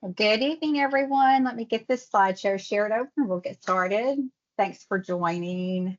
Well, good evening, everyone. Let me get this slideshow shared over and we'll get started. Thanks for joining.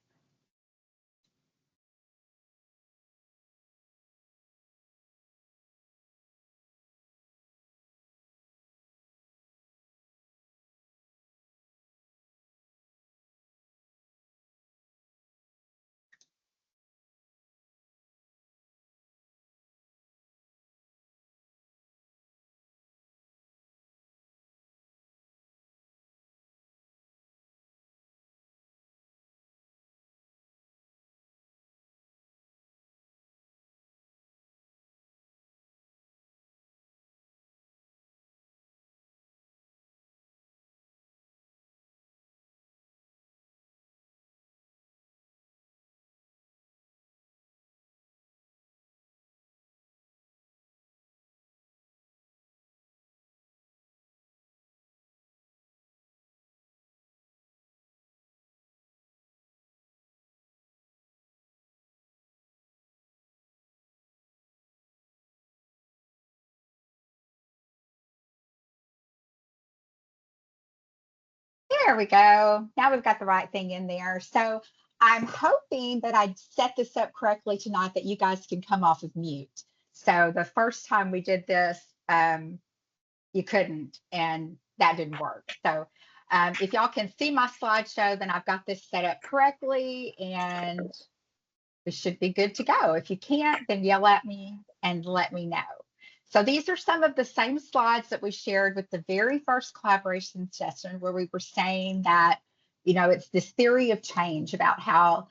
There we go. Now we've got the right thing in there. So I'm hoping that I set this up correctly tonight that you guys can come off of mute. So the first time we did this, you couldn't, and that didn't work. So if y'all can see my slideshow, then I've got this set up correctly and we should be good to go. If you can't, then yell at me and let me know. So these are some of the same slides that we shared with the very first collaboration session where we were saying that, it's this theory of change about how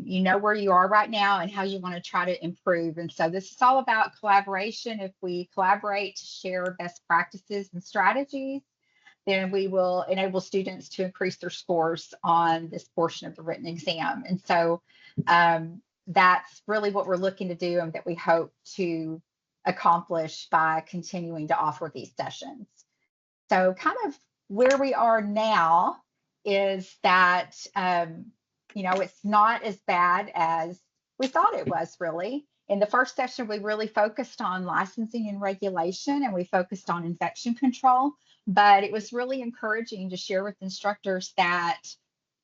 you know where you are right now and how you want to try to improve. And so this is all about collaboration. If we collaborate to share best practices and strategies, then we will enable students to increase their scores on this portion of the written exam. And so that's really what we're looking to do and that we hope to accomplish by continuing to offer these sessions. So kind of where we are now is that, it's not as bad as we thought it was really. In the first session, we really focused on licensing and regulation and we focused on infection control, but it was really encouraging to share with instructors that,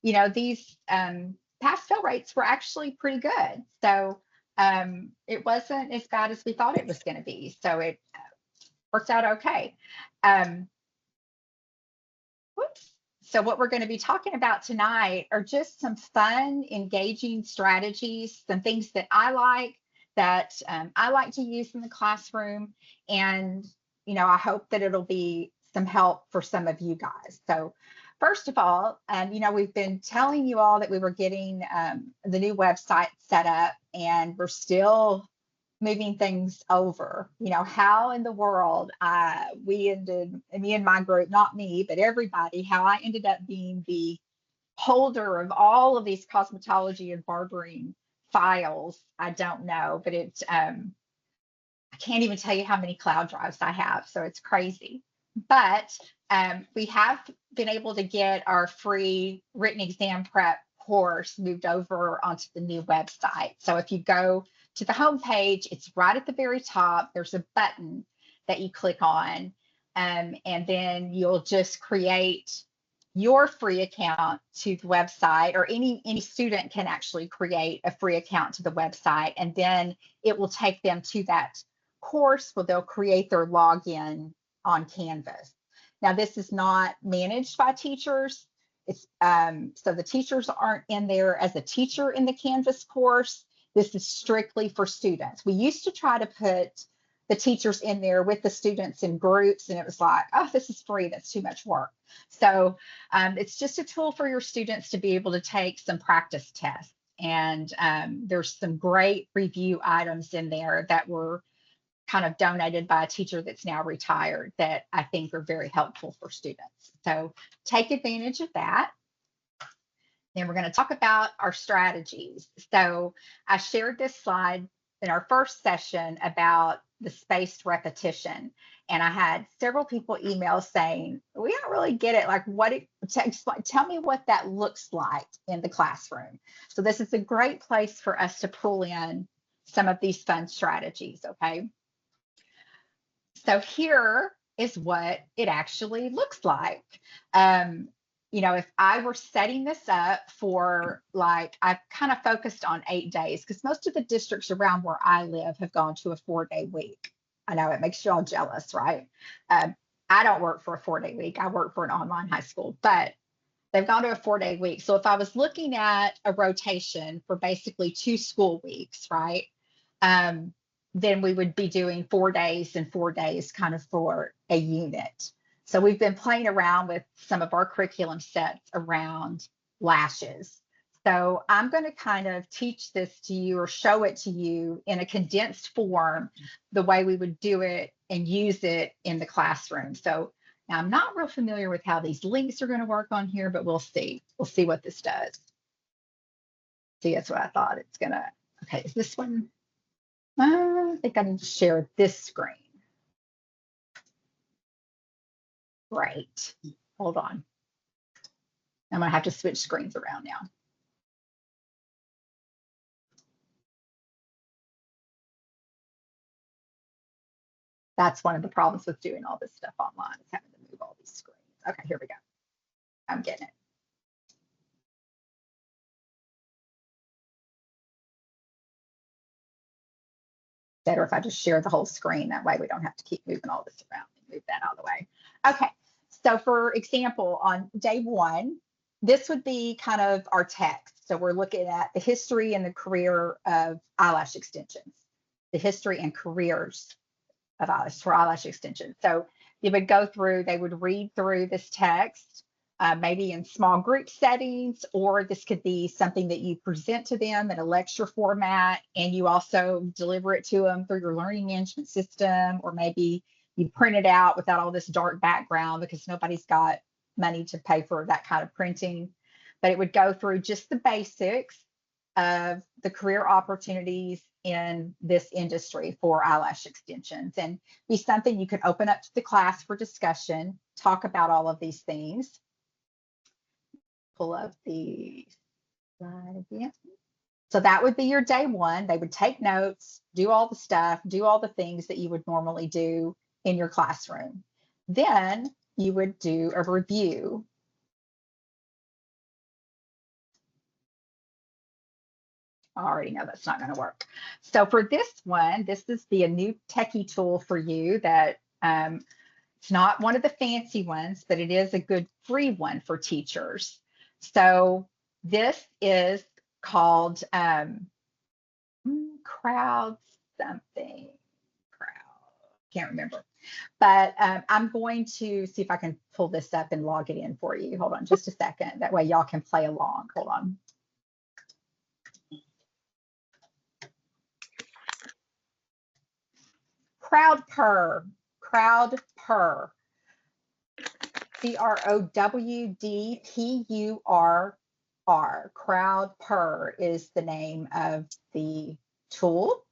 these pass-fail rates were actually pretty good. So it wasn't as bad as we thought it was going to be. So it worked out okay. Whoops. So what we're going to be talking about tonight are just some fun, engaging strategies, some things that I like to use in the classroom. And, I hope that it'll be some help for some of you guys. So first of all, we've been telling you all that we were getting the new website set up and we're still moving things over. How in the world me and my group, not me, but everybody, how I ended up being the holder of all of these cosmetology and barbering files, I don't know, but I can't even tell you how many cloud drives I have, so it's crazy. But we have been able to get our free written exam prep course moved over onto the new website. So if you go to the home page, it's right at the very top. There's a button that you click on, and then you'll just create your free account to the website, or any student can actually create a free account to the website, and then it will take them to that course where they'll create their login on Canvas. Now, this is not managed by teachers. It's so the teachers aren't in there as a teacher in the Canvas course. This is strictly for students. We used to try to put the teachers in there with the students in groups, and it was like, oh, this is free. That's too much work. So it's just a tool for your students to be able to take some practice tests. And there's some great review items in there that were kind of donated by a teacher that's now retired that I think are very helpful for students. So take advantage of that. Then we're going to talk about our strategies. So I shared this slide in our first session about the spaced repetition. And I had several people email saying, we don't really get it. Like what it takes, like, tell me what that looks like in the classroom. So this is a great place for us to pull in some of these fun strategies, okay? So here is what it actually looks like. Um, if I were setting this up for like, I've kind of focused on 8 days because most of the districts around where I live have gone to a 4-day week. I know it makes you all jealous, right? Um, I don't work for a 4-day week. I work for an online high school, but they've gone to a 4-day week. So if I was looking at a rotation for basically 2 school weeks, right? Um, then we would be doing 4 days and 4 days kind of for a unit. So we've been playing around with some of our curriculum sets around lashes. So I'm going to kind of teach this to you or show it to you in a condensed form, the way we would do it and use it in the classroom. So now I'm not real familiar with how these links are going to work on here, but we'll see. We'll see what this does. See, that's what I thought it's going to. Okay, is this one? I think I need to share this screen. Great. Hold on. I'm going to have to switch screens around now. That's one of the problems with doing all this stuff online, is having to move all these screens. Okay, here we go. I'm getting it. Better if I just share the whole screen. That way we don't have to keep moving all this around. Move that out of the way. Okay, so for example, on day 1, this would be kind of our text. So we're looking at the history and the career of eyelash extensions, the history and careers of eyelash extensions. So you would go through, they would read through this text, maybe in small group settings, or this could be something that you present to them in a lecture format, and you also deliver it to them through your learning management system, or maybe you print it out without all this dark background because nobody's got money to pay for that kind of printing. But it would go through just the basics of the career opportunities in this industry for eyelash extensions, and be something you could open up to the class for discussion, talk about all of these things. Pull up the slide again. So that would be your day 1. They would take notes, do all the stuff, do all the things that you would normally do in your classroom. Then you would do a review. I already know that's not going to work. So for this one, this is a new techie tool for you that it's not one of the fancy ones, but it is a good free one for teachers. So this is called Crowd something. Can't remember. But I'm going to see if I can pull this up and log it in for you. Hold on just a second. That way y'all can play along. Hold on. CrowdPurr. CrowdPurr. CrowdPurr. CrowdPurr is the name of the tool.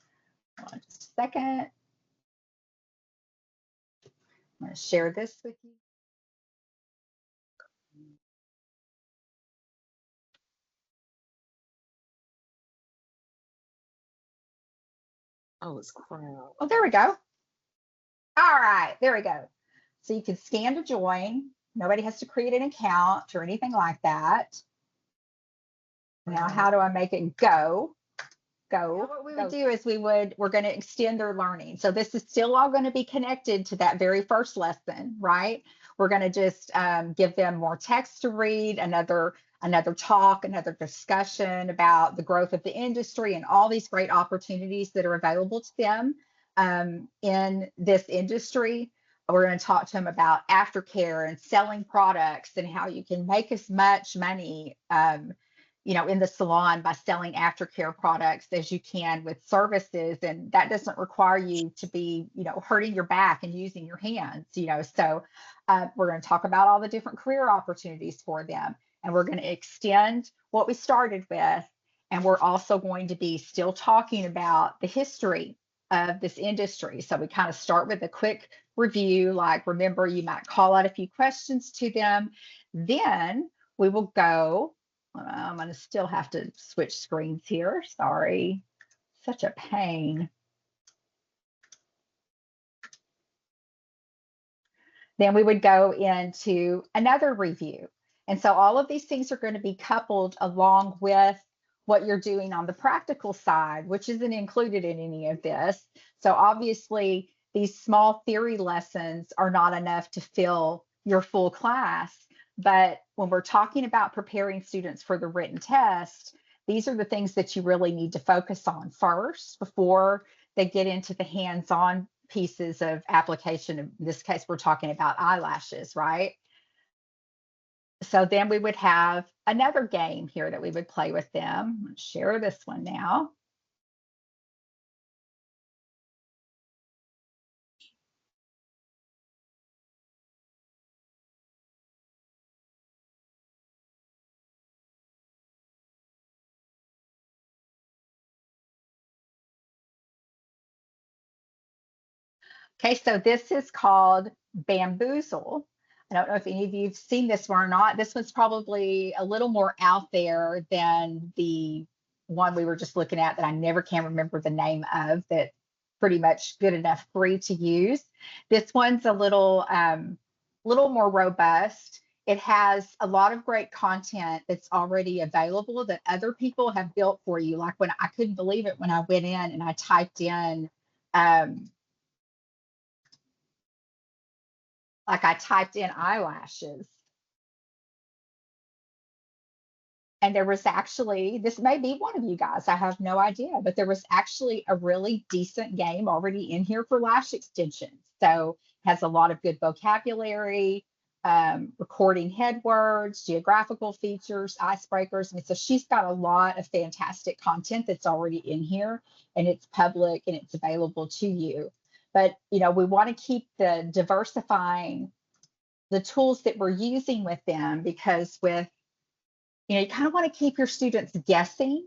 Hold on just a second. I'm going to share this with you. Oh, it's Crowd. Oh, there we go. All right, there we go. So you can scan to join. Nobody has to create an account or anything like that. Now, how do I make it go? What we would do is we're going to extend their learning. So this is still all going to be connected to that very first lesson, right? We're going to just give them more text to read, another talk, another discussion about the growth of the industry and all these great opportunities that are available to them in this industry. We're going to talk to them about aftercare and selling products and how you can make as much money in the salon by selling aftercare products as you can with services. And that doesn't require you to be, hurting your back and using your hands, So we're going to talk about all the different career opportunities for them. And we're going to extend what we started with. And we're also going to be still talking about the history of this industry. So we kind of start with a quick review, like remember, you might call out a few questions to them. Then we will go. I'm going to still have to switch screens here. Sorry, such a pain. Then we would go into another review. And so all of these things are going to be coupled along with what you're doing on the practical side, which isn't included in any of this. So obviously, these small theory lessons are not enough to fill your full class. But when we're talking about preparing students for the written test, these are the things that you really need to focus on first before they get into the hands-on pieces of application. In this case, we're talking about eyelashes, right? So then we would have another game here that we would play with them. Let's share this one now. Okay, so this is called Bamboozle. I don't know if any of you have seen this one or not. This one's probably a little more out there than the one we were just looking at that I never can remember the name of, that pretty much good enough free to use. This one's a little more robust. It has a lot of great content that's already available that other people have built for you. Like when I couldn't believe it when I went in and I typed in eyelashes. And there was actually, this may be one of you guys, I have no idea, but there was actually a really decent game already in here for lash extensions. So has a lot of good vocabulary, recording head words, geographical features, icebreakers. I mean, so she's got a lot of fantastic content that's already in here, and it's public and it's available to you. But, you know, we want to keep the diversifying the tools that we're using with them, because with, you know, you kind of want to keep your students guessing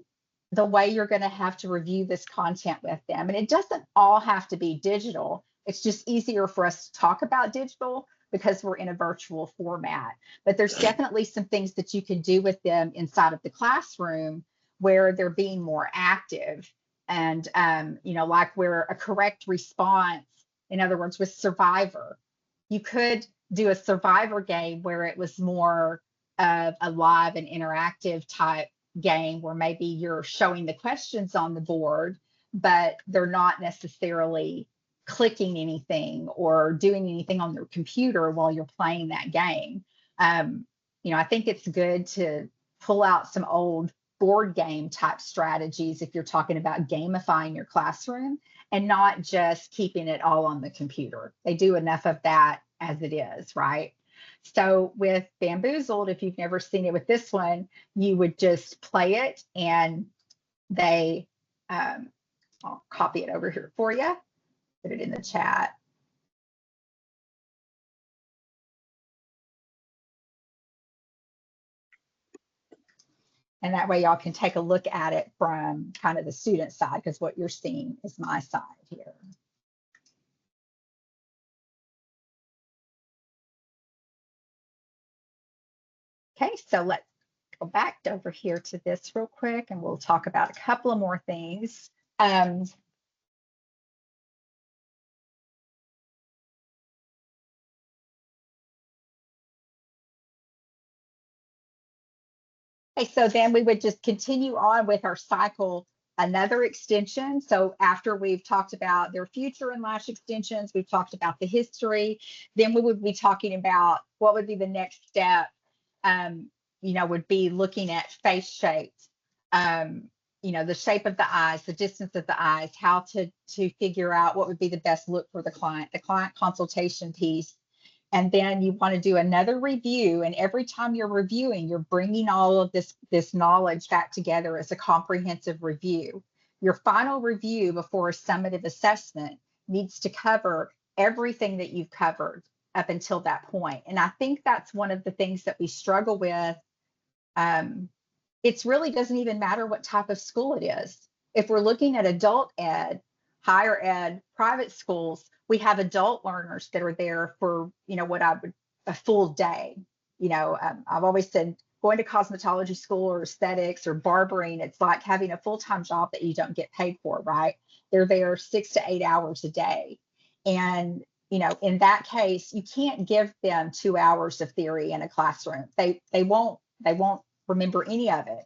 the way you're going to have to review this content with them. And it doesn't all have to be digital. It's just easier for us to talk about digital because we're in a virtual format. But there's definitely some things that you can do with them inside of the classroom where they're being more active. And, you know, like where a correct response, in other words, with Survivor, you could do a Survivor game where it was more of a live and interactive type game where maybe you're showing the questions on the board, but they're not necessarily clicking anything or doing anything on their computer while you're playing that game. You know, I think it's good to pull out some old board game type strategies if you're talking about gamifying your classroom and not just keeping it all on the computer. They do enough of that as it is, right? So with Bamboozled, if you've never seen it with this one, you would just play it and they, I'll copy it over here for you, put it in the chat. And that way y'all can take a look at it from kind of the student side, because what you're seeing is my side here. Okay, so let's go back over here to this real quick and we'll talk about a couple of more things. Okay, so then we would just continue on with our cycle, another extension. So after we've talked about their future in lash extensions, we've talked about the history, then we would be talking about what would be the next step. You know, would be looking at face shapes, you know, the shape of the eyes, the distance of the eyes, how to figure out what would be the best look for the client consultation piece. And then you want to do another review, and every time you're reviewing, you're bringing all of this knowledge back together as a comprehensive review. Your final review before a summative assessment needs to cover everything that you've covered up until that point. And I think that's one of the things that we struggle with. It really doesn't even matter what type of school it is. If we're looking at adult ed, higher ed, private schools, we have adult learners that are there for, you know, what I would, a full day. You know, I've always said going to cosmetology school or aesthetics or barbering, it's like having a full-time job that you don't get paid for, right? They're there 6 to 8 hours a day. And in that case, you can't give them 2 hours of theory in a classroom. They won't remember any of it. Nope.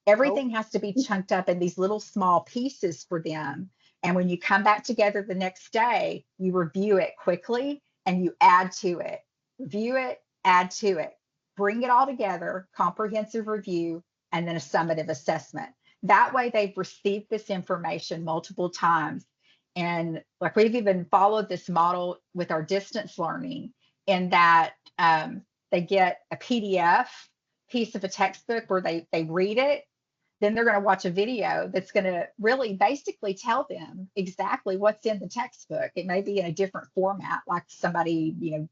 Everything has to be chunked up in these little small pieces for them. And when you come back together the next day, you review it quickly and you add to it. Review it, add to it. Bring it all together, comprehensive review, and then a summative assessment. That way they've received this information multiple times. And like we've even followed this model with our distance learning in that they get a PDF piece of a textbook where they read it, then they're going to watch a video that's going to really basically tell them exactly what's in the textbook. It may be in a different format, like somebody,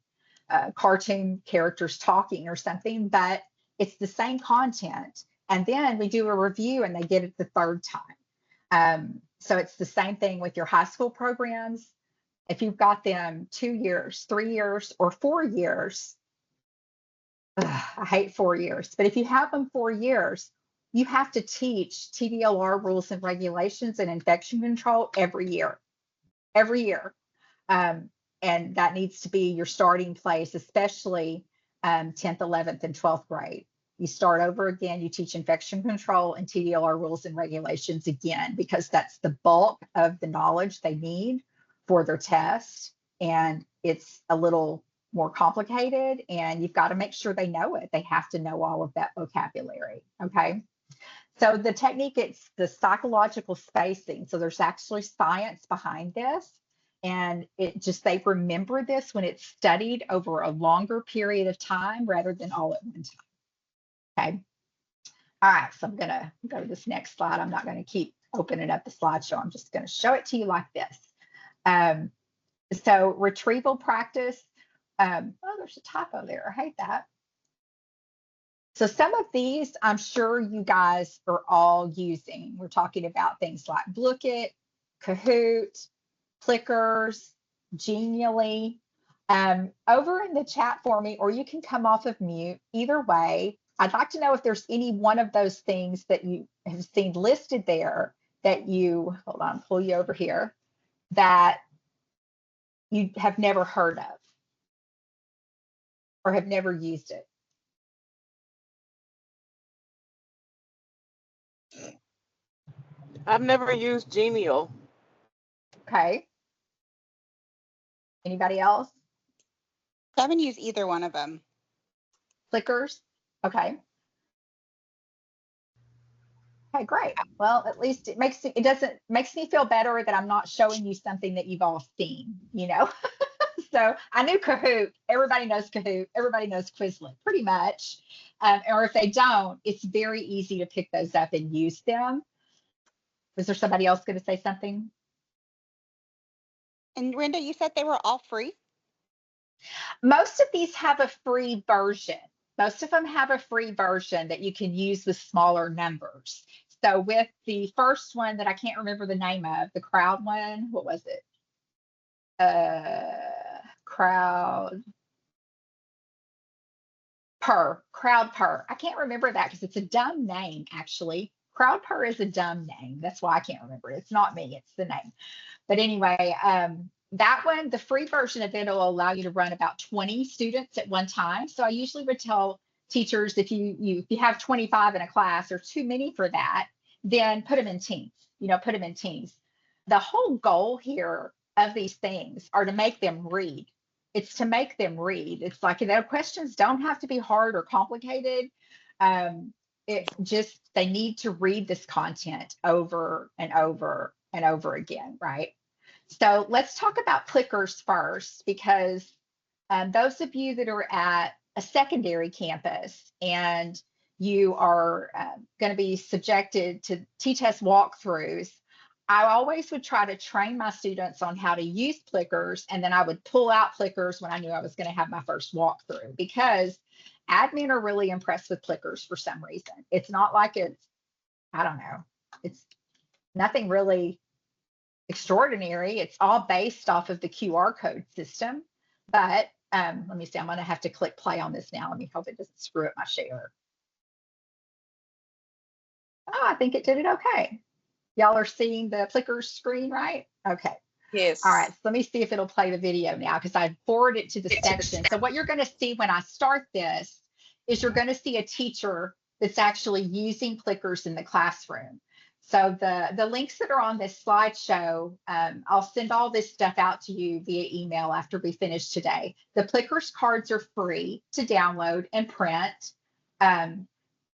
cartoon characters talking or something, but it's the same content. And then we do a review and they get it the third time. So it's the same thing with your high school programs. If you've got them 2 years, 3 years, or 4 years, I hate 4 years, but if you have them 4 years, you have to teach TDLR rules and regulations and infection control every year, every year. And that needs to be your starting place, especially 10th, 11th, and 12th grade. You start over again, you teach infection control and TDLR rules and regulations again, because that's the bulk of the knowledge they need for their test. And it's a little more complicated, and you've got to make sure they know it. They have to know all of that vocabulary. Okay. So the technique, it's the psychological spacing. So there's actually science behind this. And they remember this when it's studied over a longer period of time rather than all at one time. Okay. All right. So I'm going to go to this next slide. I'm not going to keep opening up the slideshow. I'm just going to show it to you like this. So retrieval practice. Oh, there's a typo there. I hate that. So some of these, I'm sure you guys are all using. We're talking about things like Blooket, Kahoot, Plickers, Genially. Over in the chat for me, or you can come off of mute. Either way, I'd like to know if there's any one of those things that you have seen listed there that you, hold on, pull you over here, that you have never heard of or have never used it. I've never used Genial. Okay. Anybody else? I haven't used either one of them. Plickers? Okay. Okay, great. Well, at least it makes me feel better that I'm not showing you something that you've all seen, So I knew Kahoot. Everybody knows Kahoot. Everybody knows Quizlet, pretty much. Or if they don't, it's very easy to pick those up and use them. Was there somebody else going to say something? And Renda, you said they were all free? Most of these have a free version. Most of them have a free version that you can use with smaller numbers. So with the first one that I can't remember the name of, the crowd one, what was it? Crowd Purr. I can't remember that because it's a dumb name, actually. Crowd Purr is a dumb name. That's why I can't remember it. It's not me, it's the name. But anyway, that one, the free version of it will allow you to run about 20 students at one time. So I usually would tell teachers, if you have 25 in a class or too many for that, then put them in teams, put them in teams. The whole goal here of these things are to make them read. It's to make them read. It's like, their questions don't have to be hard or complicated. They need to read this content over and over and over again, right? So let's talk about Plickers first, because those of you that are at a secondary campus and you are going to be subjected to T-test walkthroughs, I always would try to train my students on how to use Plickers, and then I would pull out Plickers when I knew I was going to have my first walkthrough, because admin are really impressed with Plickers for some reason. It's not like I don't know, it's nothing really extraordinary. It's all based off of the QR code system. But let me see, I'm going to have to click play on this now. Let me hope it doesn't screw up my share. Oh, I think it did it okay. Y'all are seeing the Plickers screen, right? Okay. Yes. All right, so let me see if it'll play the video now because I forwarded it to the section. So what you're going to see when I start this is you're going to see a teacher that's actually using clickers in the classroom. So the links that are on this slideshow, I'll send all this stuff out to you via email after we finish today. The Plickers cards are free to download and print.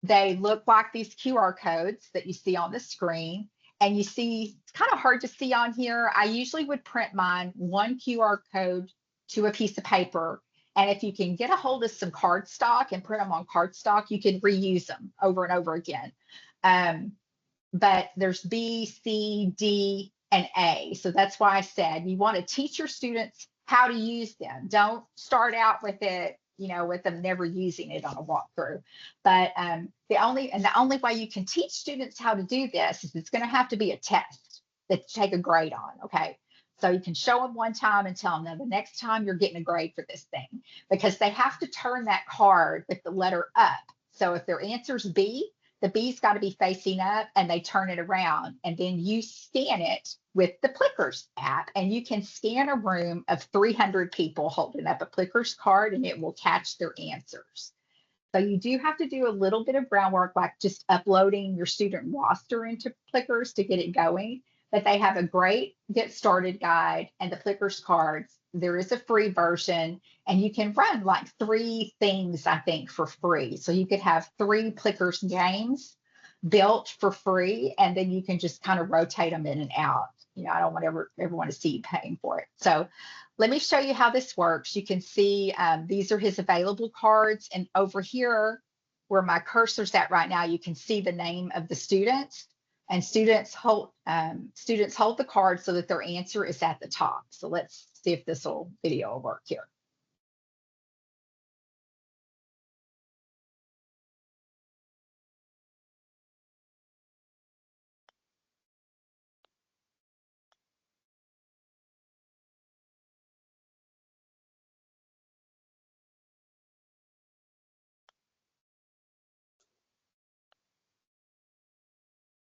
They look like these QR codes that you see on the screen. And you see, it's kind of hard to see on here. I usually would print mine one QR code to a piece of paper. And if you can get a hold of some cardstock and print them on cardstock, you can reuse them over and over again. But there's B, C, D, and A. So that's why I said you want to teach your students how to use them. Don't start out with it, with them never using it on a walkthrough. But the only way you can teach students how to do this is it's going to have to be a test that you take a grade on. Okay. So you can show them one time and tell them, now the next time you're getting a grade for this thing, because they have to turn that card with the letter up. So if their answer's B, the B's got to be facing up and they turn it around, and then you scan it with the Plickers app, and you can scan a room of 300 people holding up a Plickers card and it will catch their answers. So you do have to do a little bit of groundwork, like just uploading your student roster into Plickers to get it going. But they have a great get started guide and the Plickers cards. There is a free version, and you can run like 3 things, I think, for free. So you could have 3 Plickers games built for free, and then you can just kind of rotate them in and out. I don't want everyone to see you paying for it. So let me show you how this works. You can see these are his available cards, and over here where my cursor's at right now, you can see the name of the students. And students hold the card so that their answer is at the top. So let's see if this video will work here.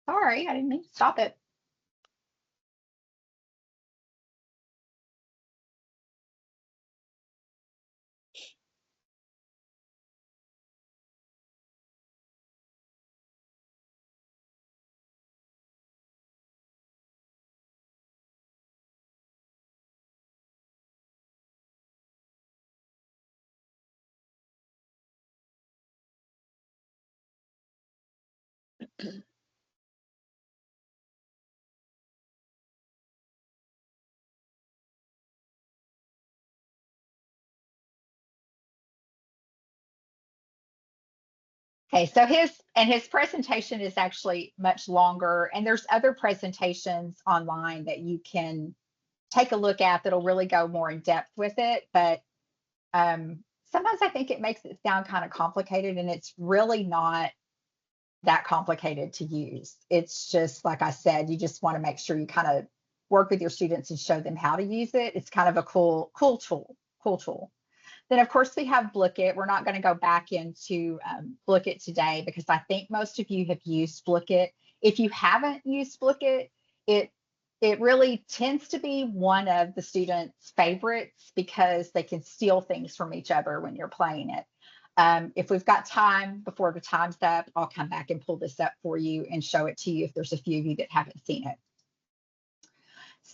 Sorry, I didn't mean to stop it. Okay, so his presentation is actually much longer, and there's other presentations online that you can take a look at that'll really go more in depth with it. But sometimes I think it makes it sound kind of complicated, and it's really not that complicated to use. It's just, like I said, you just want to make sure you kind of work with your students and show them how to use it. It's kind of a cool tool. Then, of course, we have Blooket. We're not going to go back into Blooket today because I think most of you have used Blooket. If you haven't used Blooket, it really tends to be one of the students' favorites because they can steal things from each other when you're playing it. If we've got time before the time's up, I'll come back and pull this up for you and show it to you if there's a few of you that haven't seen it.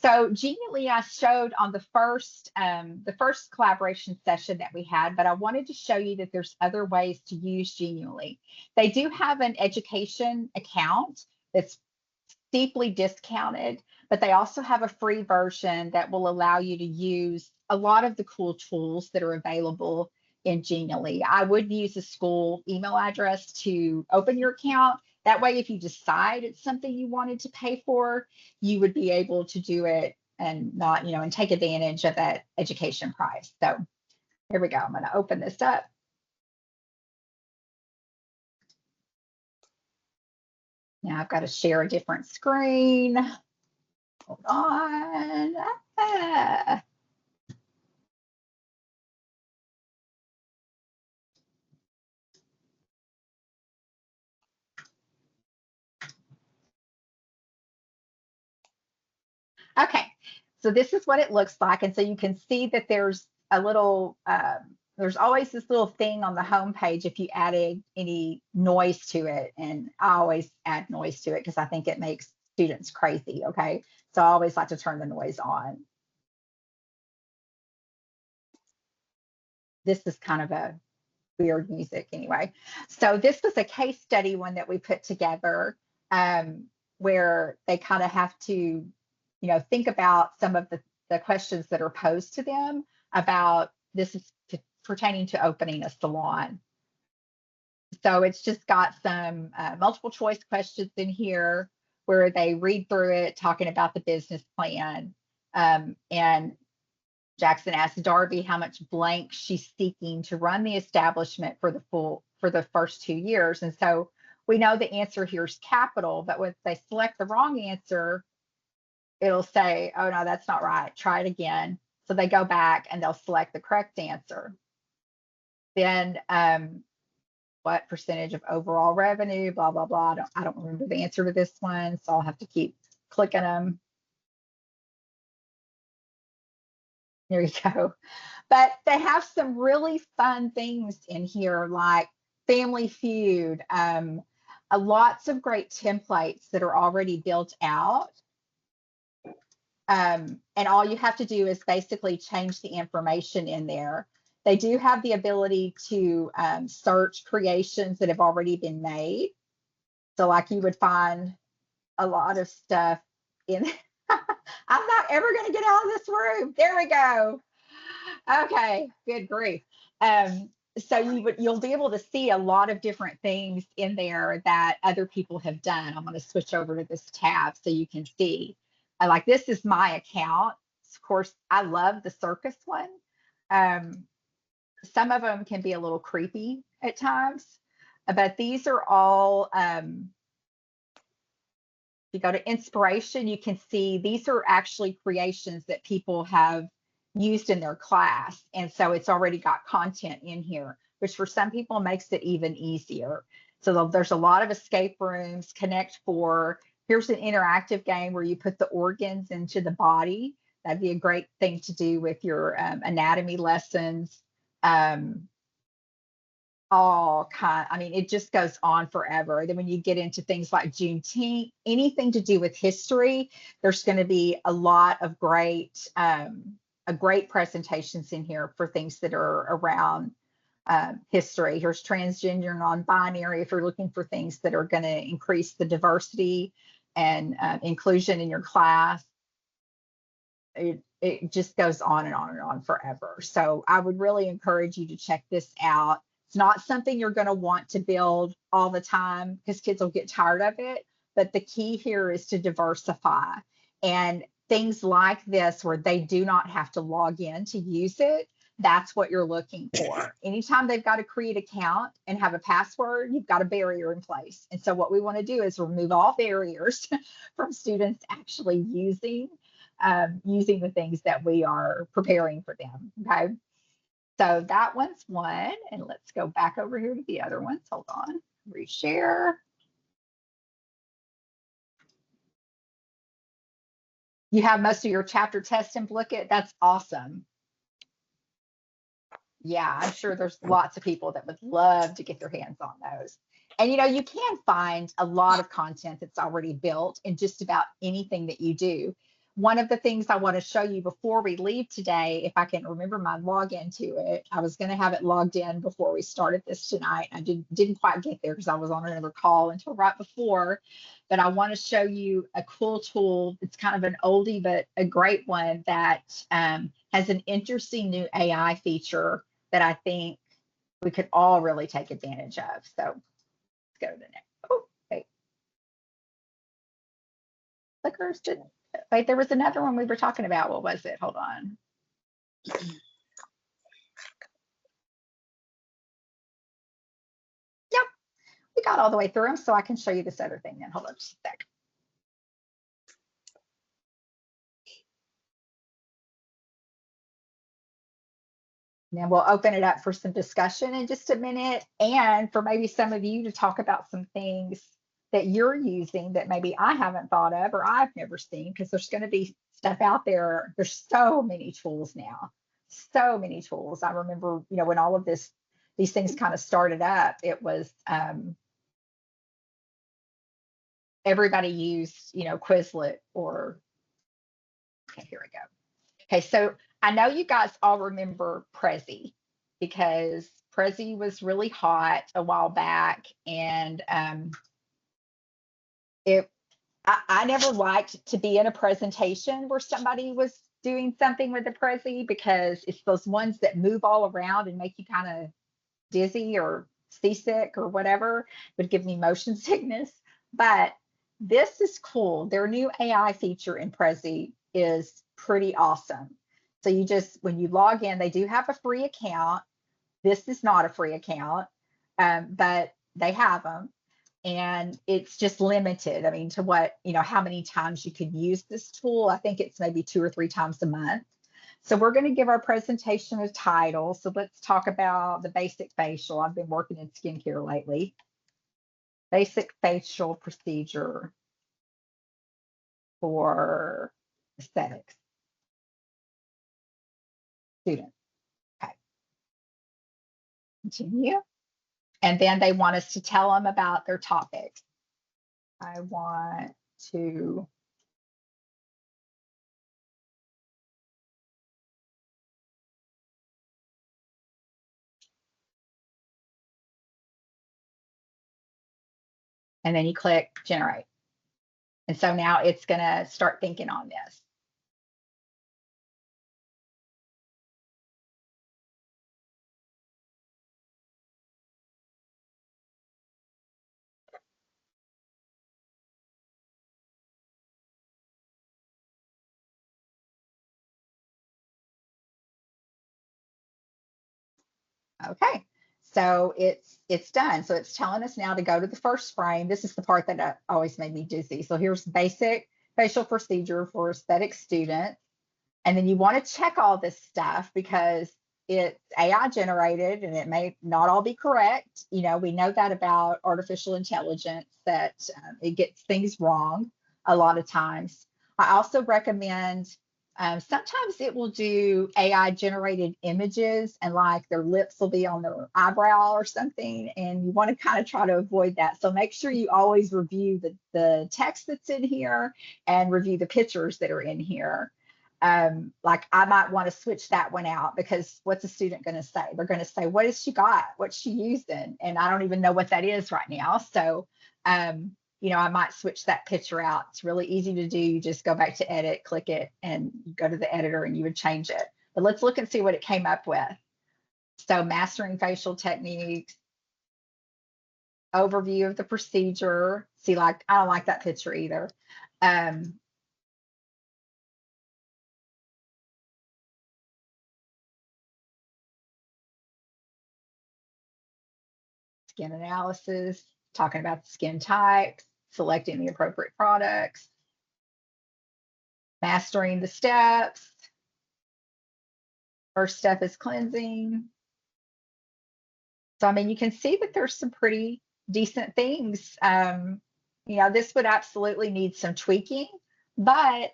So Genially, I showed on the first collaboration session that we had, but I wanted to show you that there's other ways to use Genially. They do have an education account that's deeply discounted, but they also have a free version that will allow you to use a lot of the cool tools that are available in Genially. I would use a school email address to open your account. That way, if you decide it's something you wanted to pay for, you would be able to do it and not, and take advantage of that education price. So here we go. I'm going to open this up. Now I've got to share a different screen. Hold on. Okay, So this is what it looks like. And so you can see that there's a little, there's always this little thing on the home page if you added any noise to it. And I always add noise to it because I think it makes students crazy. Okay. So I always like to turn the noise on. This is kind of a weird music anyway. So this was a case study one that we put together, where they kind of have to, think about some of the questions that are posed to them about this is pertaining to opening a salon. So it's just got some multiple choice questions in here where they read through it, talking about the business plan. And Jackson asked Darby how much blank she's seeking to run the establishment for the first 2 years. And so we know the answer here is capital, but when they select the wrong answer, it'll say, oh no, that's not right. Try it again. So they go back and they'll select the correct answer. Then what percentage of overall revenue, blah, blah, blah. I don't remember the answer to this one, so I'll have to keep clicking them. There you go. But they have some really fun things in here, like Family Feud, lots of great templates that are already built out. And all you have to do is basically change the information in there. They do have the ability to search creations that have already been made. So like you would find a lot of stuff in, I'm not ever going to get out of this room. There we go. Okay, good grief. So you'll be able to see a lot of different things in there that other people have done. I'm going to switch over to this tab so you can see. Like this is my account. Of course, I love the circus one. Some of them can be a little creepy at times, but these are all, if you go to inspiration, you can see these are actually creations that people have used in their class. And so it's already got content in here, which for some people makes it even easier. So there's a lot of escape rooms, Connect 4. Here's an interactive game where you put the organs into the body. That'd be a great thing to do with your anatomy lessons. It just goes on forever. Then when you get into things like Juneteenth, anything to do with history, there's going to be a lot of great presentations in here for things that are around history. Here's transgender and non-binary if you're looking for things that are going to increase the diversity and inclusion in your class. It just goes on and on and on forever. So I would really encourage you to check this out. It's not something you're going to want to build all the time because kids will get tired of it. But the key here is to diversify, and things like this where they do not have to log in to use it. That's what you're looking for. Anytime they've got to create an account and have a password, you've got a barrier in place. And so what we want to do is remove all barriers from students actually using the things that we are preparing for them. Okay. So that one's one. And let's go back over here to the other ones. Hold on. Reshare. You have most of your chapter test and Blickit. That's awesome. Yeah, I'm sure there's lots of people that would love to get their hands on those. And you can find a lot of content that's already built in just about anything that you do. One of the things I want to show you before we leave today, if I can remember my login to it, I was going to have it logged in before we started this tonight. I didn't quite get there because I was on another call until right before. But I want to show you a cool tool. It's kind of an oldie, but a great one that has an interesting new AI feature that I think we could all really take advantage of. So let's go to the next. Oh, wait. Clickers didn't. Wait, there was another one we were talking about. What was it? Hold on. Yep, we got all the way through them, so I can show you this other thing then. Hold on just a sec. And then we'll open it up for some discussion in just a minute, and for maybe some of you to talk about some things that you're using that maybe I haven't thought of or I've never seen, because there's going to be stuff out there. There's so many tools now, so many tools. I remember, when all of these things kind of started up, it was everybody used, Quizlet or, okay, here we go. Okay, so I know you guys all remember Prezi, because Prezi was really hot a while back, and I never liked to be in a presentation where somebody was doing something with the Prezi, because it's those ones that move all around and make you kind of dizzy or seasick or whatever, would give me motion sickness. But this is cool. Their new AI feature in Prezi is pretty awesome. So when you log in, they do have a free account. This is not a free account, but they have them. And it's just limited. I mean, to how many times you could use this tool. I think it's maybe 2 or 3 times a month. So we're going to give our presentation a title. So let's talk about the basic facial. I've been working in skincare lately. Basic facial procedure for aesthetics students. Okay. Continue. And then they want us to tell them about their topics. I want to and then you click generate. And so now it's going to start thinking on this. Okay, so it's done. So it's telling us now to go to the first frame. This is the part that always made me dizzy. So here's basic facial procedure for aesthetic students. And then you want to check all this stuff because it's AI generated and it may not all be correct. We know that about artificial intelligence, that it gets things wrong a lot of times. I also recommend, sometimes it will do AI generated images and like their lips will be on their eyebrow or something. And you want to kind of try to avoid that. So make sure you always review the text that's in here and review the pictures that are in here. Like I might want to switch that one out, because what's a student going to say? They're going to say, what has she got? What's she using? And I don't even know what that is right now. So, I might switch that picture out. It's really easy to do. You just go back to edit, click it, and you go to the editor and you would change it. But let's look and see what it came up with. So mastering facial techniques, overview of the procedure. See, like, I don't like that picture either. Skin analysis, talking about the skin types, selecting the appropriate products, mastering the steps. First step is cleansing. So, I mean, you can see that there's some pretty decent things. This would absolutely need some tweaking, but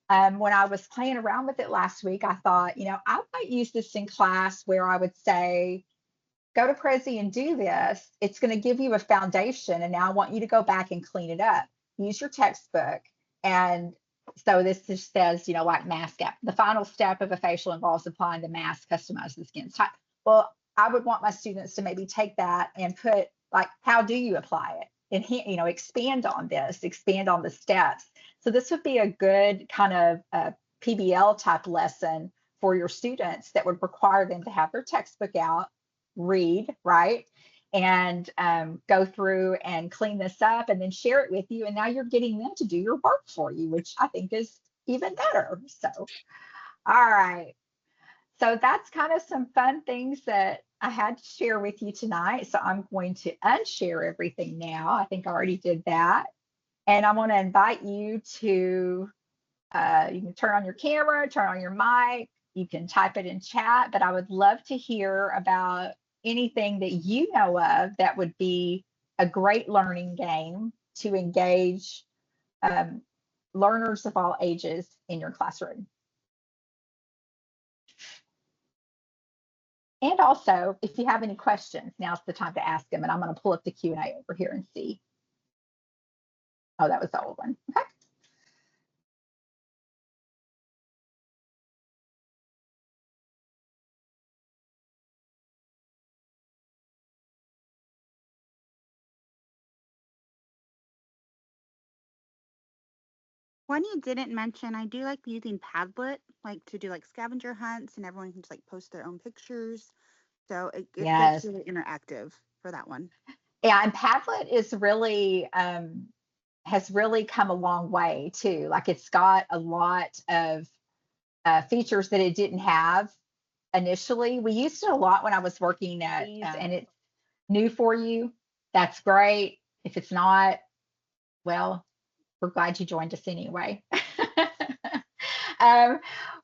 when I was playing around with it last week, I thought, I might use this in class where I would say, go to Prezi and do this. It's going to give you a foundation. And now I want you to go back and clean it up. Use your textbook. And so this just says, like mask up. The final step of a facial involves applying the mask customized to the skin type. Well, I would want my students to maybe take that and put, like, how do you apply it? And, expand on this, expand on the steps. So this would be a good kind of PBL type lesson for your students that would require them to have their textbook out, read, right? And go through and clean this up and then share it with you. And now you're getting them to do your work for you, which I think is even better. So, all right. So that's kind of some fun things that I had to share with you tonight. So I'm going to unshare everything now. I think I already did that. And I want to invite you to, you can turn on your camera, turn on your mic, you can type it in chat, but I would love to hear about anything that you know of that would be a great learning game to engage learners of all ages in your classroom. And also, if you have any questions, now's the time to ask them. And I'm going to pull up the Q&A over here and see. Oh, that was the old one. Okay. One you didn't mention, I do like using Padlet, like to do like scavenger hunts, and everyone can just like post their own pictures. So it Yes. gets really interactive for that one. Yeah, and Padlet is really has really come a long way too. Like it's got a lot of features that it didn't have initially. We used it a lot when I was working at, and it's new for you. That's great. If it's not, well, we're glad you joined us anyway.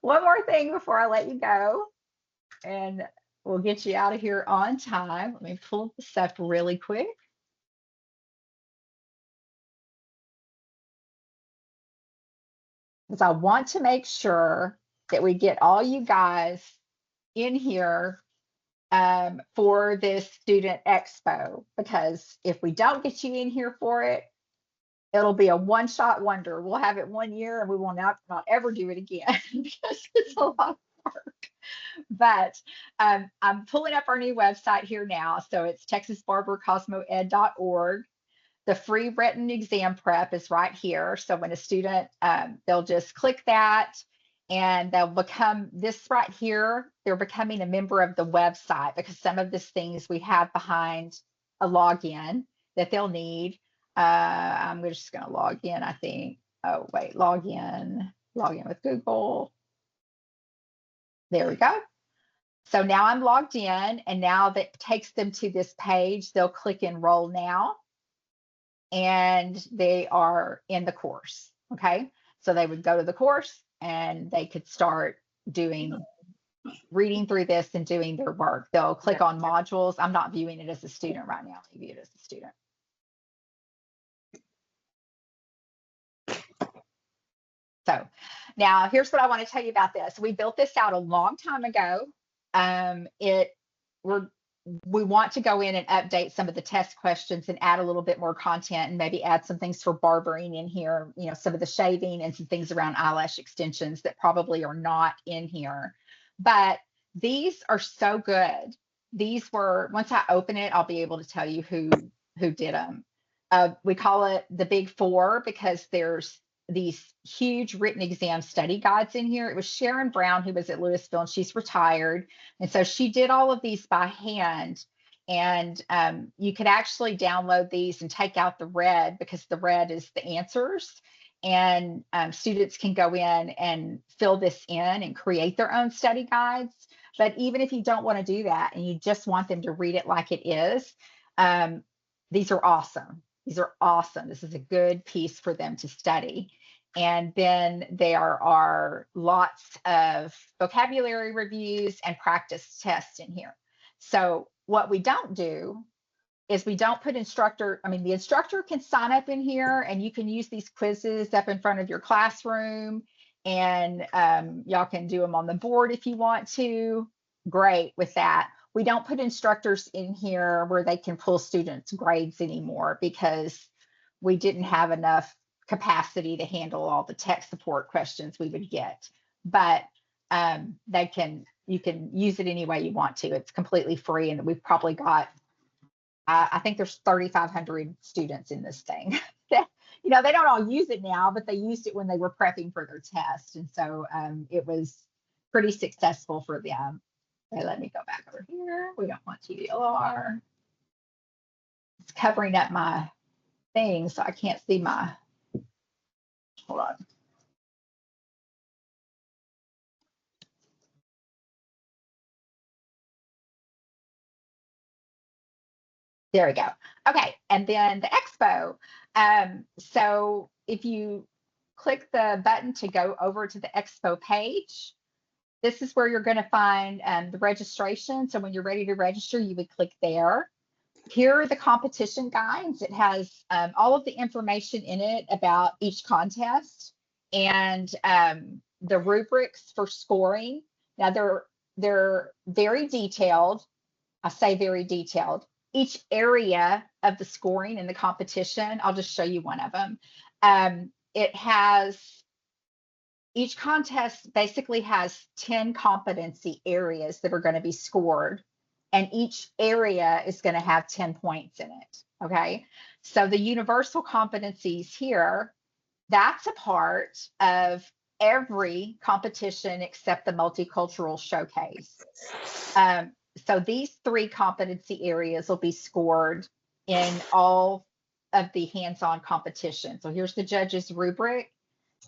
One more thing before I let you go, and we'll get you out of here on time. Let me pull this up really quick. Because I want to make sure that we get all you guys in here for this student expo, because if we don't get you in here for it, it'll be a one-shot wonder. We'll have it 1 year and we will not ever do it again because it's a lot of work. But I'm pulling up our new website here now. So it's texasbarbercosmoed.org. The free written exam prep is right here. So when a student, they'll just click that and they'll become this right here. They're becoming a member of the website, because some of these things we have behind a login that they'll need. I'm just going to log in, I think. Oh, wait, log in with Google. There we go. So now I'm logged in, and now that takes them to this page. They'll click enroll now, and they are in the course. Okay. So they would go to the course and they could start reading through this and doing their work. They'll click on modules. I'm not viewing it as a student right now. I view it as a student. So now here's what I want to tell you about this. We built this out a long time ago. We want to go in and update some of the test questions and add a little bit more content, and maybe add some things for barbering in here, you know, some of the shaving and some things around eyelash extensions that probably are not in here. But these are so good. These were, once I open it, I'll be able to tell you who did them. We call it the Big Four because there's these huge written exam study guides in here. It was Sharon Brown who was at Louisville, and she's retired. And so she did all of these by hand. And you could actually download these and take out the red, because the red is the answers. And students can go in and fill this in and create their own study guides. But even if you don't want to do that and you just want them to read it like it is, these are awesome. These are awesome. This is a good piece for them to study. And then there are lots of vocabulary reviews and practice tests in here. So what we don't do is we don't put the instructor can sign up in here, and you can use these quizzes up in front of your classroom, and y'all can do them on the board if you want to. Great with that. We don't put instructors in here where they can pull students' grades anymore, because we didn't have enough capacity to handle all the tech support questions we would get. But you can use it any way you want to. It's completely free, and we've probably got, I think there's 3,500 students in this thing. You know, they don't all use it now, but they used it when they were prepping for their test. And so it was pretty successful for them. Okay, let me go back over here. We don't want TDLR. It's covering up my thing, so I can't see my, hold on. There we go. Okay, and then the expo. So if you click the button to go over to the expo page, this is where you're going to find the registration. So when you're ready to register, you would click there. Here are the competition guides. It has all of the information in it about each contest and the rubrics for scoring. Now they're very detailed. I say very detailed. Each area of the scoring in the competition, I'll just show you one of them. It has, each contest basically has 10 competency areas that are going to be scored, and each area is going to have 10 points in it. Okay. So the universal competencies here, that's a part of every competition except the multicultural showcase. So these 3 competency areas will be scored in all of the hands-on competition. So here's the judge's rubric.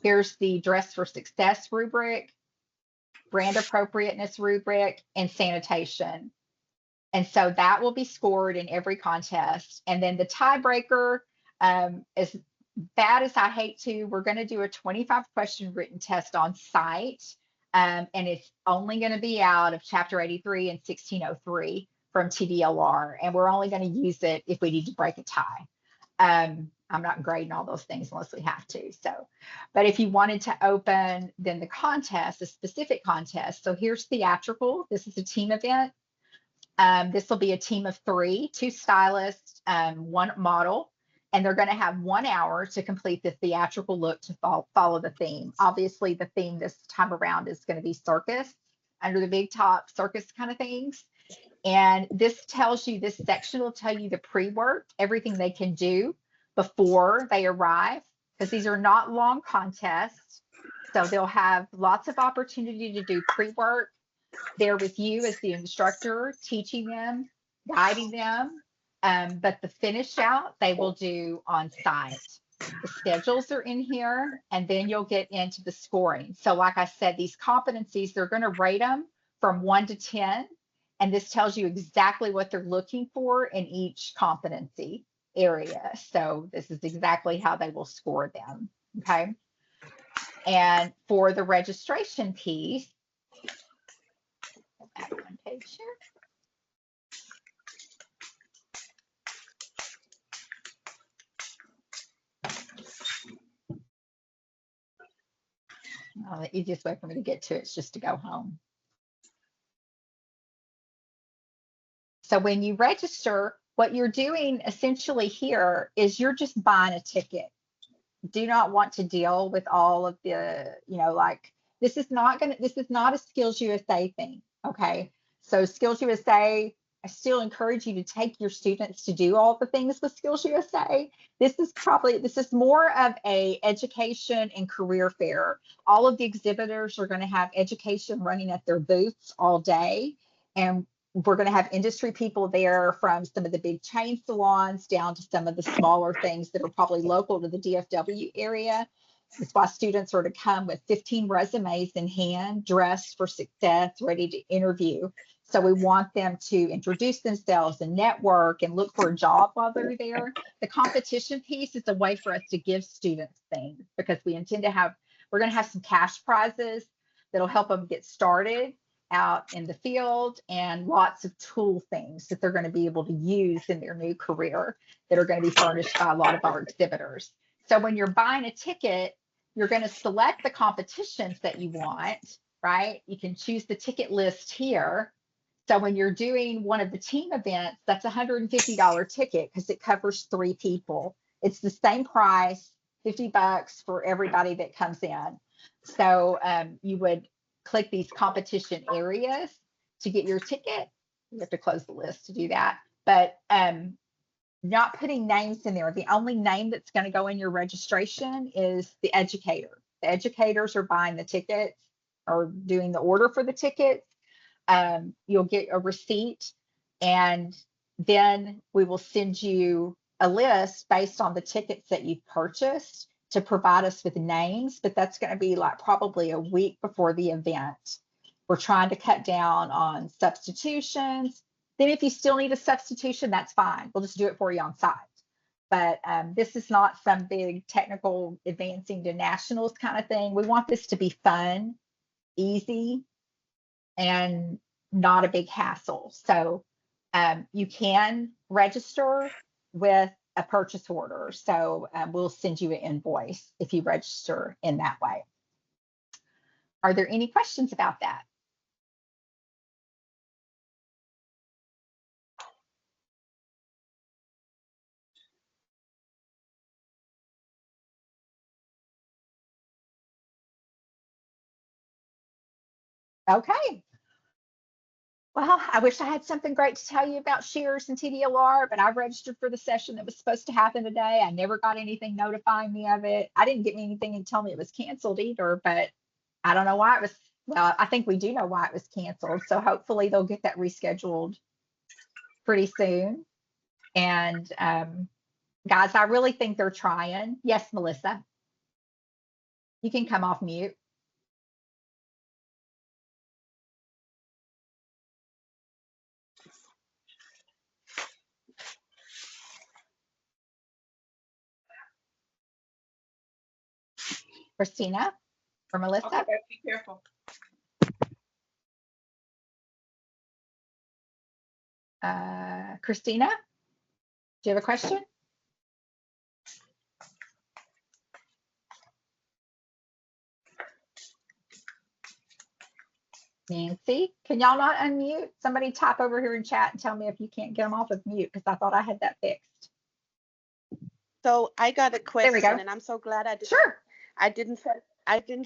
Here's the dress for success rubric, brand appropriateness rubric, and sanitation. And so that will be scored in every contest. And then the tiebreaker, as bad as I hate to, we're going to do a 25 question written test on site. And it's only going to be out of Chapter 83 and 1603 from TDLR. And we're only going to use it if we need to break a tie. I'm not grading all those things unless we have to. So, but if you wanted to open then the contest, a specific contest. So here's theatrical. This is a team event. This will be a team of 3, 2 stylists, 1 model, and they're going to have 1 hour to complete the theatrical look to follow the theme. Obviously, the theme this time around is going to be circus, under the big top circus kind of things. And this tells you, this section will tell you the pre-work, everything they can do before they arrive, because these are not long contests. So they'll have lots of opportunity to do pre-work. They're with you as the instructor, teaching them, guiding them. But the finish out, they will do on site. The schedules are in here, and then you'll get into the scoring. So like I said, these competencies, they're going to rate them from 1 to 10. And this tells you exactly what they're looking for in each competency area. So this is exactly how they will score them. Okay. And for the registration piece, back 1 page here. Oh, the easiest way for me to get to it is just to go home. So when you register, what you're doing essentially here is you're just buying a ticket. Do not want to deal with all of the, like, this is not a Skills USA thing. Okay. So Skills USA, I still encourage you to take your students to do all the things with Skills USA. This is more of a education and career fair. All of the exhibitors are going to have education running at their booths all day. And we're going to have industry people there, from some of the big chain salons down to some of the smaller things that are probably local to the DFW area. That's why students are to come with 15 resumes in hand, dressed for success, ready to interview. So we want them to introduce themselves and network and look for a job while they're there. The competition piece is a way for us to give students things, because we're going to have some cash prizes that'll help them get started out in the field, and lots of tool things that they're going to be able to use in their new career that are going to be furnished by a lot of our exhibitors. So when you're buying a ticket, you're going to select the competitions that you want, right? You can choose the ticket list here. So when you're doing one of the team events, that's a $150 ticket because it covers 3 people. It's the same price, $50 for everybody that comes in. So you would click these competition areas to get your ticket. You have to close the list to do that, but not putting names in there. The only name that's going to go in your registration is the educator. The educators are buying the tickets or doing the order for the tickets. You'll get a receipt, and then we will send you a list based on the tickets that you've purchased to provide us with names, but that's going to be like probably a week before the event. We're trying to cut down on substitutions. Then if you still need a substitution, that's fine. We'll just do it for you on site. But this is not some big technical advancing to nationals kind of thing. We want this to be fun, easy, and not a big hassle. So You can register with a purchase order. So we'll send you an invoice if you register in that way. Are there any questions about that? Okay. Well, I wish I had something great to tell you about Shears and TDLR, but I registered for the session that was supposed to happen today. I never got anything notifying me of it. I didn't get me anything and tell me it was canceled either, but I don't know why it was. Well, I think we do know why it was canceled. So hopefully they'll get that rescheduled pretty soon. And guys, I really think they're trying. Yes, Melissa, you can come off mute. Christina or Melissa? Okay, be careful. Christina, do you have a question? Nancy, can y'all not unmute? Somebody type over here in chat and tell me if you can't get them off of mute, because I thought I had that fixed. So I got a There we go. question, and I'm so glad I did. Sure. I didn't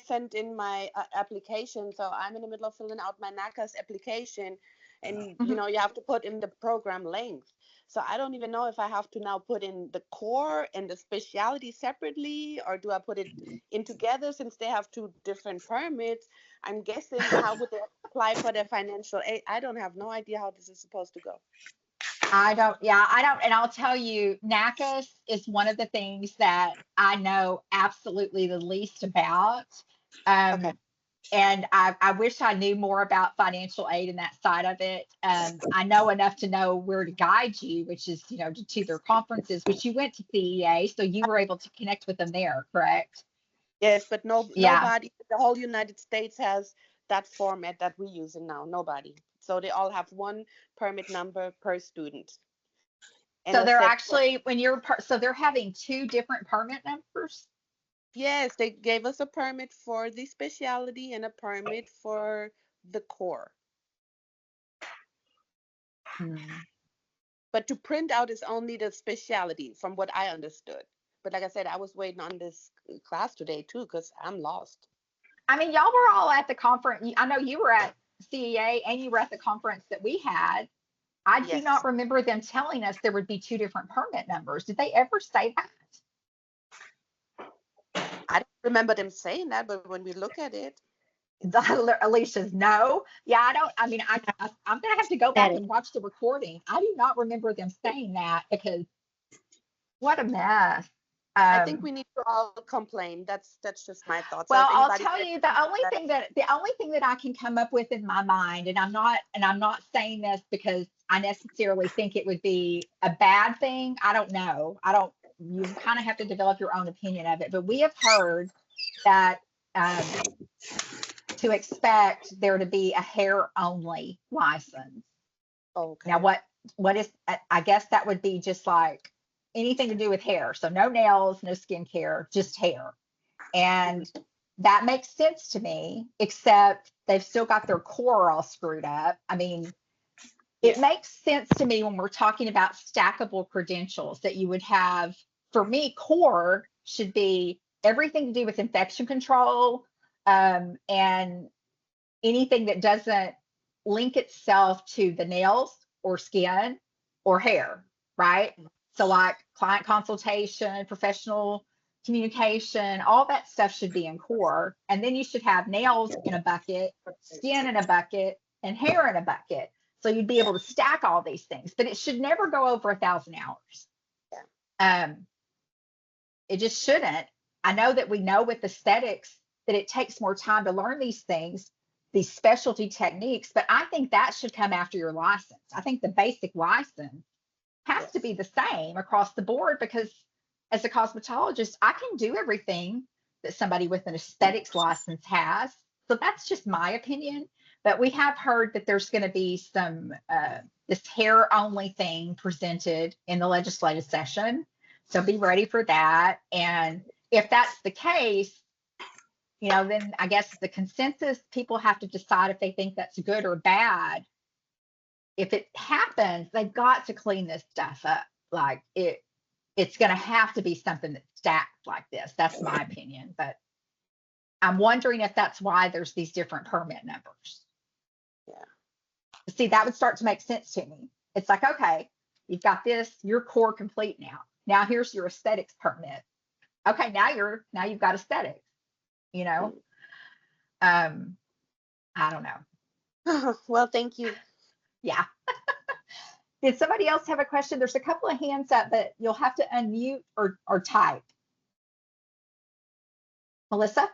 send in my application, so I'm in the middle of filling out my NACAS application, and you know you have to put in the program length. So I don't even know if I have to now put in the core and the specialty separately, or do I put it in together since they have two different permits? I'm guessing how would they apply for their financial aid? I don't have no idea how this is supposed to go. I don't, and I'll tell you, NACAS is one of the things that I know absolutely the least about. Okay. And I wish I knew more about financial aid and that side of it. I know enough to know where to guide you, which is, you know, to their conferences, which you went to CEA, so you were able to connect with them there, correct? Yes, but Yeah. nobody, the whole United States has that format that we're using now. Nobody. So they all have one permit number per student. And So they're except actually, when you're, so they're having two different permit numbers? yes, they gave us a permit for the specialty and a permit for the core. But to print out is only the specialty, from what I understood. But like I said, I was waiting on this class today too, because I'm lost. I mean, y'all were all at the conference. I know you were at CEA and you were at the conference that we had. I do Yes. not remember them telling us there would be two different permit numbers. Did they ever say that? I don't remember them saying that, but when we look at it, Alicia's no. Yeah, I don't. I mean, I'm gonna have to go back and watch the recording. I do not remember them saying that, because what a mess. I think we need to all complain. That's just my thoughts. Well, I'll tell you, the only thing that I can come up with in my mind, and I'm not saying this because I necessarily think it would be a bad thing. I don't know. You kind of have to develop your own opinion of it. But we have heard that to expect there to be a hair only license. Okay. Now, what is, I guess that would be just like anything to do with hair. So no nails, no skincare, just hair. And that makes sense to me, except they've still got their core all screwed up. I mean, it makes sense to me when we're talking about stackable credentials that you would have. For me, core should be everything to do with infection control, and anything that doesn't link itself to the nails or skin or hair, right? So like client consultation, professional communication, all that stuff should be in core. And then you should have nails in a bucket, skin in a bucket, and hair in a bucket. So you'd be able to stack all these things, but it should never go over 1,000 hours. It just shouldn't. I know that we know with aesthetics that it takes more time to learn these things, these specialty techniques, but I think that should come after your license. I think the basic license has to be the same across the board, because as a cosmetologist, I can do everything that somebody with an aesthetics license has. So that's just my opinion. But we have heard that there's going to be some this hair only thing presented in the legislative session. So be ready for that. And if that's the case, then I guess the consensus, people have to decide if they think that's good or bad. If it happens, they've got to clean this stuff up. Like it's going to have to be something that's stacked like this. That's my opinion. But I'm wondering if that's why there's these different permit numbers. Yeah. See, that would start to make sense to me. It's like, okay, you've got this, you're core complete now. Now here's your aesthetics permit. Okay, now you've got aesthetics. I don't know. Well, thank you. Yeah. Did somebody else have a question? There's a couple of hands up, but you'll have to unmute or type. Melissa?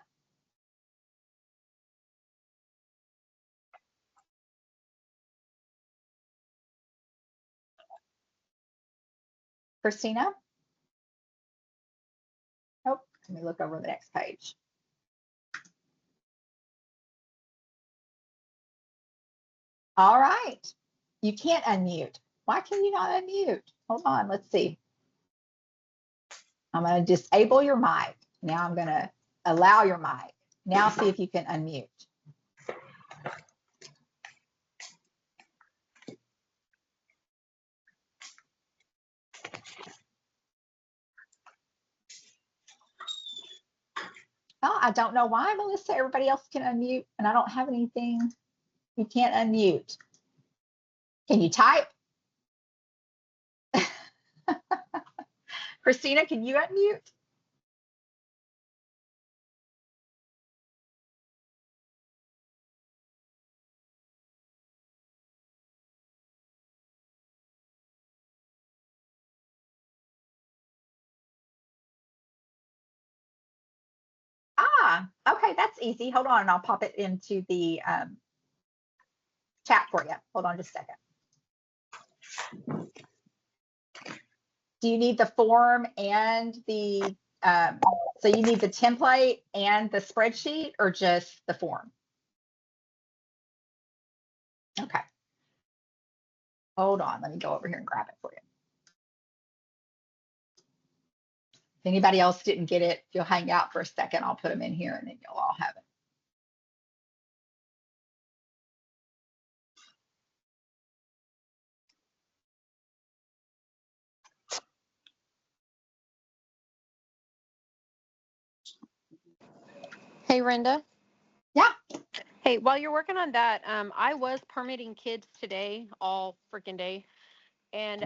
Christina? Oh, let me look over the next page. All right. You can't unmute. Why can you not unmute? Hold on. Let's see. I'm going to disable your mic. Now I'm going to allow your mic. Now see if you can unmute. Oh, I don't know why, Melissa. Everybody else can unmute, and I don't have anything. You can't unmute. Can you type? Christina, can you unmute? Okay, that's easy. Hold on, I'll pop it into the chat for you. Hold on just a second. Do you need the form and the, so you need the template and the spreadsheet or just the form? Okay. Hold on, let me go over here and grab it for you. If anybody else didn't get it, if you'll hang out for a second, I'll put them in here and then you'll all have it. Hey, Renda. Yeah. Hey, while you're working on that, I was permitting kids today, all freaking day. And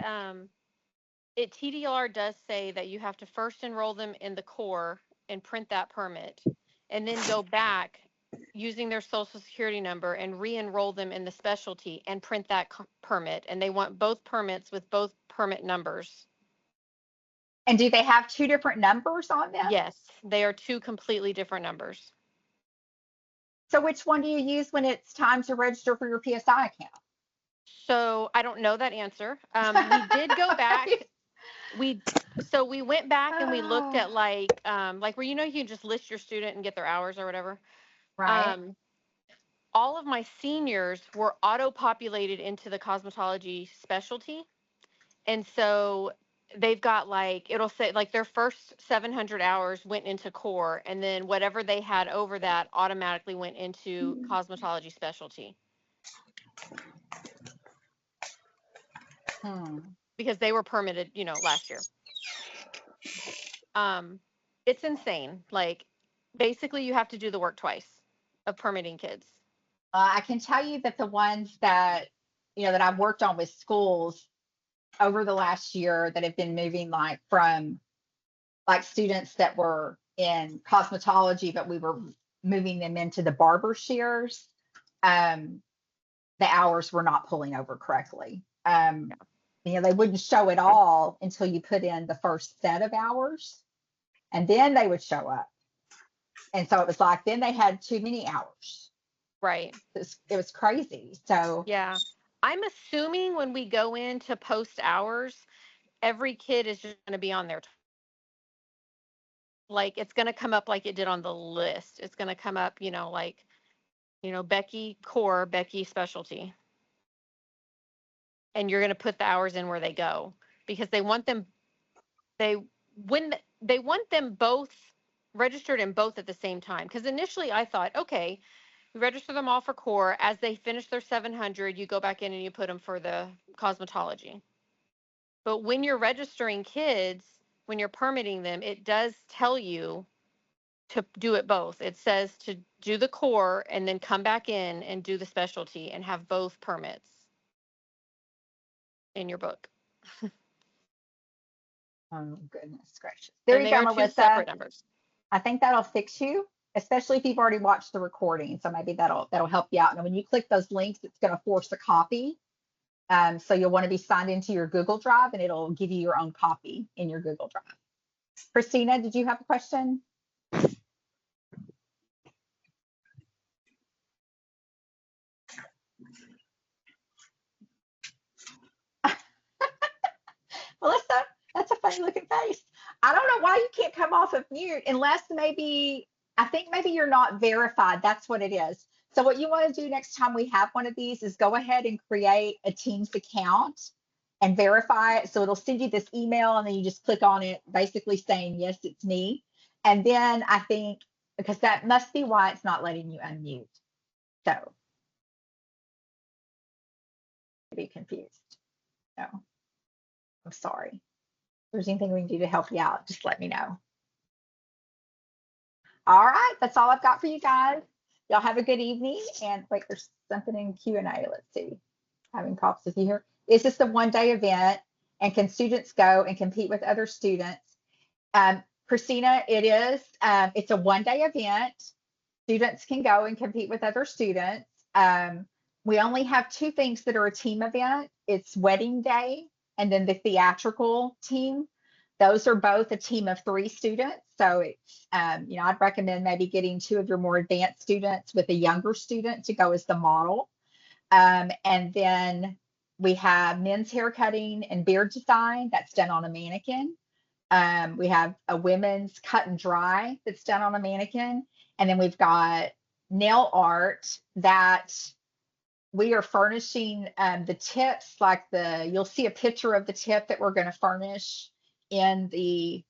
TDR does say that you have to first enroll them in the core and print that permit, and then go back using their social security number and re-enroll them in the specialty and print that permit. And they want both permits with both permit numbers. And do they have two different numbers on them? Yes, they are two completely different numbers. So which one do you use when it's time to register for your PSI account? So I don't know that answer. We did go back. We went back and we looked at like where you can just list your student and get their hours or whatever. Right. All of my seniors were auto-populated into the cosmetology specialty, and so they've got it'll say their first 700 hours went into core, and then whatever they had over that automatically went into cosmetology specialty. Because they were permitted, last year. It's insane. Basically you have to do the work twice of permitting kids. I can tell you that the ones that, that I've worked on with schools over the last year that have been moving from students that were in cosmetology, but we were moving them into the barber shears, the hours were not pulling over correctly. They wouldn't show it all until you put in the first set of hours, and then they would show up. And so it was then they had too many hours. Right. It was crazy. So yeah, I'm assuming when we go in to post hours, every kid is just going to be on there. It's going to come up like it did on the list. It's going to come up, Becky core, Becky specialty. and you're going to put the hours in where they go, because they want them both registered in both at the same time. Because initially I thought, okay, you register them all for core. As they finish their 700, you go back in and you put them for the cosmetology. But when you're registering kids, when you're permitting them, it does tell you to do it both. It says to do the core and then come back in and do the specialty and have both permits in your book. Oh, goodness gracious. There And you they go, are two Melissa. separate numbers. I think that'll fix you, especially if you've already watched the recording. So maybe that'll help you out. And when you click those links, it's going to force a copy. So you'll want to be signed into your Google Drive, and it'll give you your own copy in your Google Drive. Christina, did you have a question? Melissa, that's a funny looking face. I don't know why you can't come off of mute unless maybe, I think maybe you're not verified. That's what it is. So what you want to do next time we have one of these is go ahead and create a Teams account and verify it. So it'll send you this email and then you just click on it, basically saying, yes, it's me. And then I think, because that must be why it's not letting you unmute. So be confused. No, I'm sorry. If there's anything we can do to help you out, just let me know. All right, that's all I've got for you guys. Y'all have a good evening. And wait, there's something in Q&A. Let's see. Having problems with you here. Is this a one-day event? And can students go and compete with other students? Christina, it is. It's a one-day event. Students can go and compete with other students. We only have two things that are a team event. It's wedding day and then the theatrical team. Those are both a team of 3 students. So it's, I'd recommend maybe getting 2 of your more advanced students with a younger student to go as the model. And then we have men's hair cutting and beard design that's done on a mannequin. We have a women's cut and dry that's done on a mannequin. And then we've got nail art that we are furnishing the tips, like you'll see a picture of the tip that we're going to furnish in the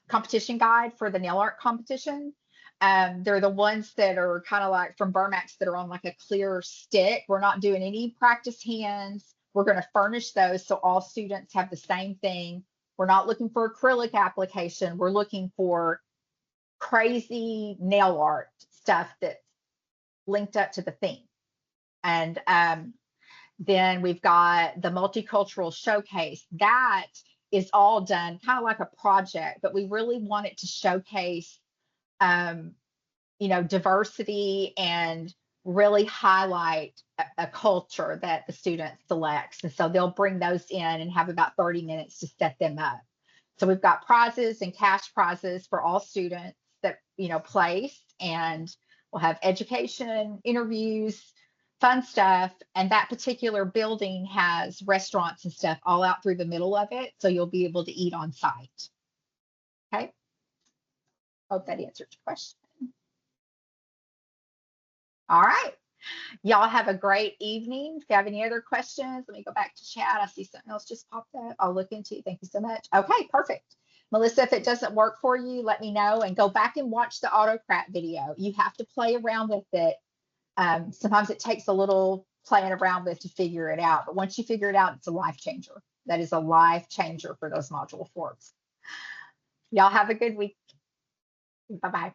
competition guide for the nail art competition. They're the ones that are kind of like from Burmax that are on like a clear stick. We're not doing any practice hands. We're going to furnish those so all students have the same thing. We're not looking for acrylic application. We're looking for crazy nail art stuff that's linked up to the theme. And then we've got the multicultural showcase. That is all done kind of like a project, but we really want it to showcase, diversity and really highlight a culture that the student selects. And so they'll bring those in and have about 30 minutes to set them up. So we've got prizes and cash prizes for all students that, place, and we'll have education, interviews, fun stuff. And that particular building has restaurants and stuff all out through the middle of it. So you'll be able to eat on site. Okay. Hope that answered your question. All right. Y'all have a great evening. If you have any other questions, let me go back to chat. I see something else just popped up. I'll look into it. Thank you so much. Okay, perfect. Melissa, if it doesn't work for you, let me know and go back and watch the Autocrat video. You have to play around with it. Sometimes it takes a little playing around with to figure it out. But once you figure it out, it's a life changer. That is a life changer for those module 4s. Y'all have a good week. Bye-bye.